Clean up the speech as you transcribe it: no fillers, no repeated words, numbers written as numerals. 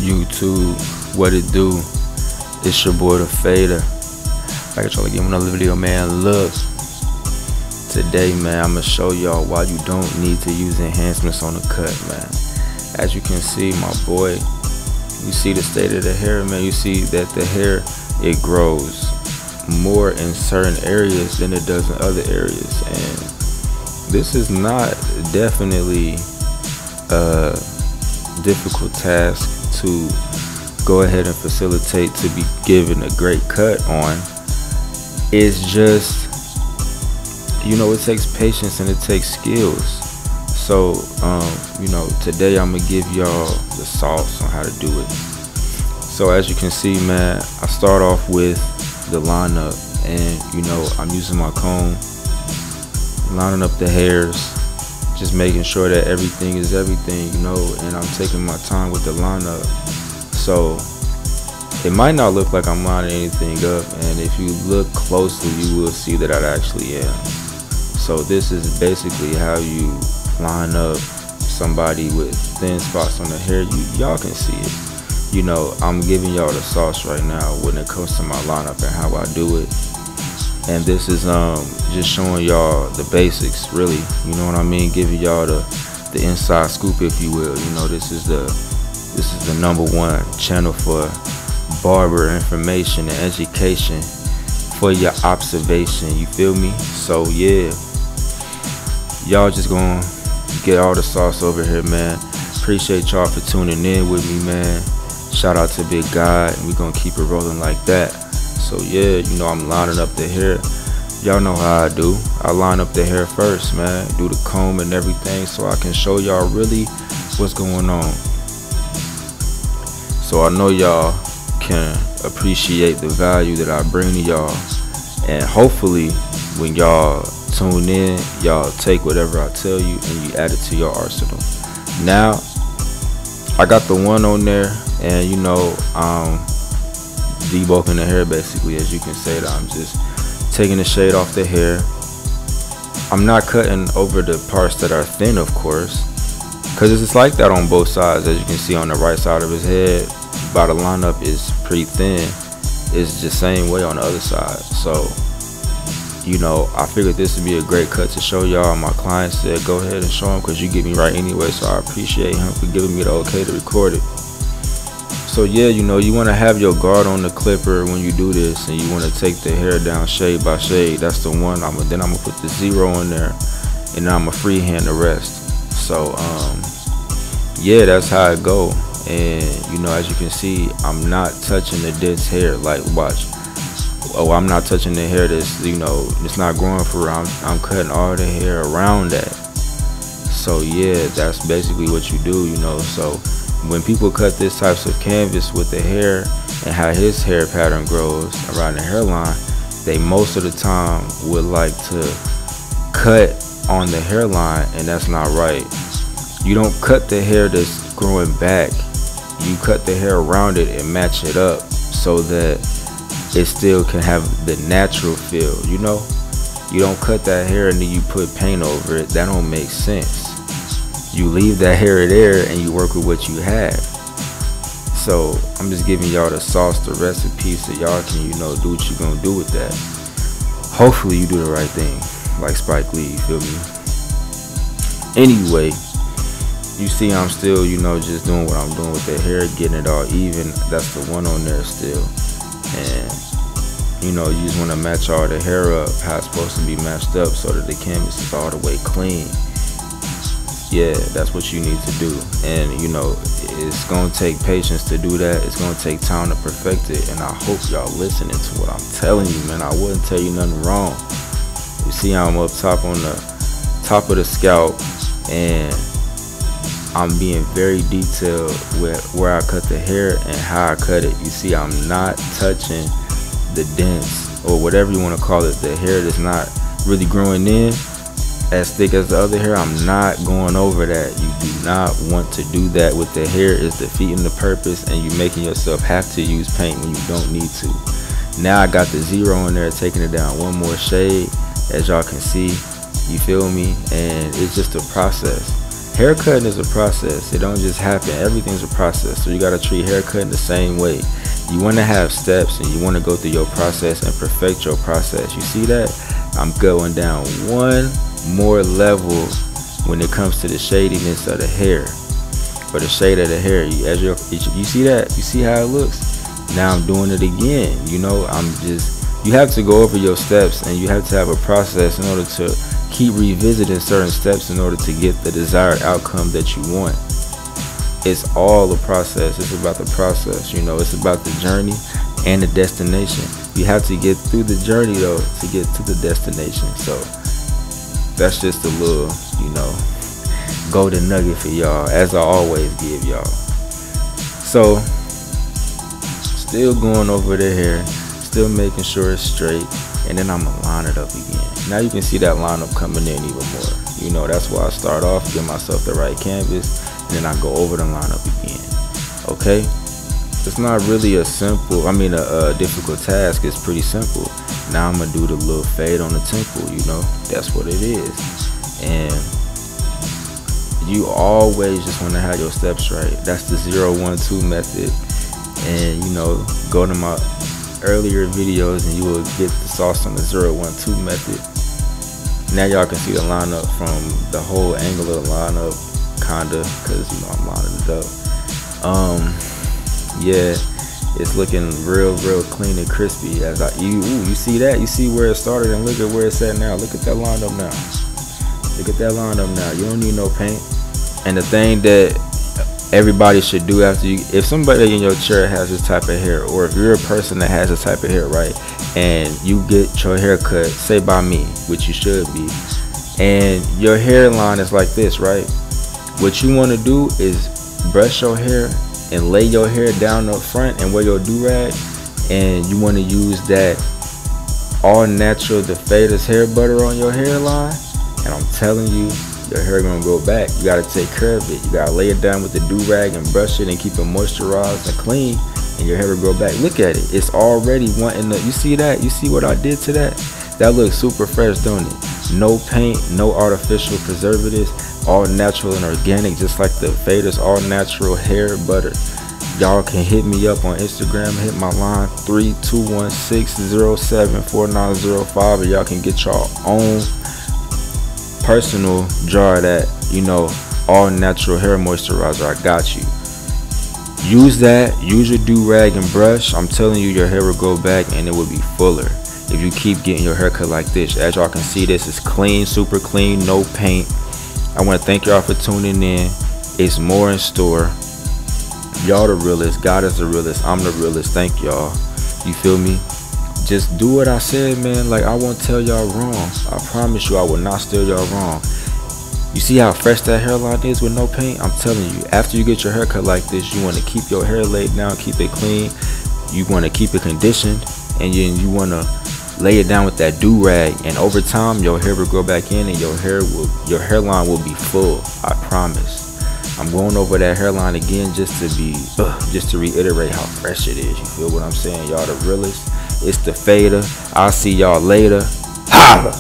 YouTube, what it do? It's your boy the Fader. I got y'all again with another video, man. Look, today, man, I'm gonna show y'all why you don't need to use enhancements on the cut, man. As you can see, my boy, you see the state of the hair, man. You see that the hair, it grows more in certain areas than it does in other areas, and this is not definitely a difficult task to go ahead and facilitate to be given a great cut on. It's just, you know, it takes patience and it takes skills. So you know, today I'm gonna give y'all the sauce on how to do it. So as you can see, man, I start off with the lineup, and you know, I'm using my comb, lining up the hairs, just making sure that everything is everything, you know, and I'm taking my time with the lineup. So it might not look like I'm lining anything up, and if you look closely, you will see that I actually am. So this is basically how you line up somebody with thin spots on the hair. Y'all can see it. You know, I'm giving y'all the sauce right now when it comes to my lineup and how I do it. And this is just showing y'all the basics, really. You know what I mean? Giving y'all the inside scoop, if you will. You know, this is the #1 channel for barber information and education for your observation. You feel me? So yeah, y'all just gonna get all the sauce over here, man. Appreciate y'all for tuning in with me, man. Shout out to Big God, and we gonna keep it rolling like that. So yeah, you know, I'm lining up the hair. Y'all know how I do. I line up the hair first, man. Do the comb and everything so I can show y'all really what's going on. So I know y'all can appreciate the value that I bring to y'all, and hopefully when y'all tune in, y'all take whatever I tell you and you add it to your arsenal. Now I got the one on there, and you know, debulking the hair basically. As you can say, that I'm just taking the shade off the hair. I'm not cutting over the parts that are thin, of course, because it's like that on both sides. As you can see on the right side of his head, by the lineup is pretty thin. It's the same way on the other side. So you know, I figured this would be a great cut to show y'all. My client said go ahead and show him because you get me right anyway, so I appreciate him for giving me the okay to record it. So yeah, you know, you want to have your guard on the clipper when you do this, and you want to take the hair down shade by shade. That's the one. Then I'm gonna put the 0 in there, and then I'm gonna freehand the rest. So yeah, that's how it go. And you know, as you can see, I'm not touching the dense hair. Like, watch. Oh, I'm not touching the hair that's, you know, it's not growing for real. I'm cutting all the hair around that. So yeah, that's basically what you do, you know. So when people cut this types of canvas with the hair and how his hair pattern grows around the hairline, they most of the time would like to cut on the hairline, and that's not right. You don't cut the hair that's growing back. You cut the hair around it and match it up so that it still can have the natural feel, you know. You don't cut that hair and then you put paint over it. That don't make sense. You leave that hair there and you work with what you have. So I'm just giving y'all the sauce, the recipe, so y'all can, you know, do what you're gonna do with that. Hopefully you do the right thing, like Spike Lee, you feel me? Anyway, you see I'm still, you know, just doing what I'm doing with the hair, getting it all even. That's the one on there still. And you know, you just want to match all the hair up how it's supposed to be matched up so that the canvas is all the way clean. Yeah, that's what you need to do. And you know, it's gonna take patience to do that. It's gonna take time to perfect it, and I hope y'all listening to what I'm telling you, man. I wouldn't tell you nothing wrong. You see I'm up top on the top of the scalp, and I'm being very detailed with where I cut the hair and how I cut it. You see, I'm not touching the dense, or whatever you want to call it, the hair that's not really growing in as thick as the other hair. I'm not going over that. You do not want to do that with the hair. It's defeating the purpose, and you're making yourself have to use paint when you don't need to. Now I got the 0 in there, taking it down one more shade, as y'all can see. You feel me? And it's just a process. Haircutting is a process. It don't just happen. Everything's a process. So you gotta treat haircutting the same way. You wanna have steps and you wanna go through your process and perfect your process. You see that? I'm going down one more level when it comes to the shadiness of the hair, or the shade of the hair. You see that? You see how it looks? Now I'm doing it again. You know, you have to go over your steps, and you have to have a process in order to keep revisiting certain steps in order to get the desired outcome that you want. It's all a process. It's about the process, you know. It's about the journey and the destination. You have to get through the journey though to get to the destination. So that's just a little, you know, golden nugget for y'all, as I always give y'all. So still going over the hair, still making sure it's straight, and then I'm gonna line it up again. Now you can see that lineup coming in even more. You know, that's why I start off, give myself the right canvas, and then I go over the lineup again. Okay, it's not really a difficult task. It's pretty simple. Now I'm gonna do the little fade on the temple. You know, that's what it is. And you always just want to have your steps right. That's the 0-1-2 method. And you know, go to my earlier videos and you will get the sauce on the 0-1-2 method. Now y'all can see the lineup from the whole angle of the lineup, kinda, because you know I'm lining it up. Yeah, it's looking real clean and crispy. You see that? You see where it started and look at where it's at now. Look at that lineup now. Look at that lineup now. You don't need no paint. And the thing that everybody should do after if somebody in your chair has this type of hair, or if you're a person that has this type of hair, right, and you get your hair cut, say by me, which you should be, and your hairline is like this, right, what you want to do is brush your hair and lay your hair down up front and wear your do-rag, and you want to use that all natural the Fader's hair butter on your hairline, and I'm telling you, your hair gonna go back. You gotta take care of it. You gotta lay it down with the do-rag and brush it and keep it moisturized and clean, and your hair will grow back. Look at it. It's already wanting to, you see that? You see what I did to that? That looks super fresh, don't it? No paint, no artificial preservatives, all natural and organic, just like the Fader's all natural hair butter. Y'all can hit me up on Instagram, hit my line 3216074905, and y'all can get y'all own personal jar of that, you know, all natural hair moisturizer. I got you. Use that. Use your do-rag and brush. I'm telling you, your hair will go back and it will be fuller if you keep getting your hair cut like this. As y'all can see, this is clean, super clean, no paint. I want to thank y'all for tuning in. It's more in store. Y'all the realest. God is the realest. I'm the realest. Thank y'all. You feel me? Just do what I said, man. Like, I won't tell y'all wrong. I promise you, I will not steer y'all wrong. You see how fresh that hairline is with no paint? I'm telling you, after you get your hair cut like this, you want to keep your hair laid down, keep it clean. You want to keep it conditioned, and then you want to lay it down with that do-rag. And over time, your hair will grow back in, and your hairline will be full. I promise. I'm going over that hairline again just to reiterate how fresh it is. You feel what I'm saying? Y'all the realest. It's the Fader. I'll see y'all later. Holla!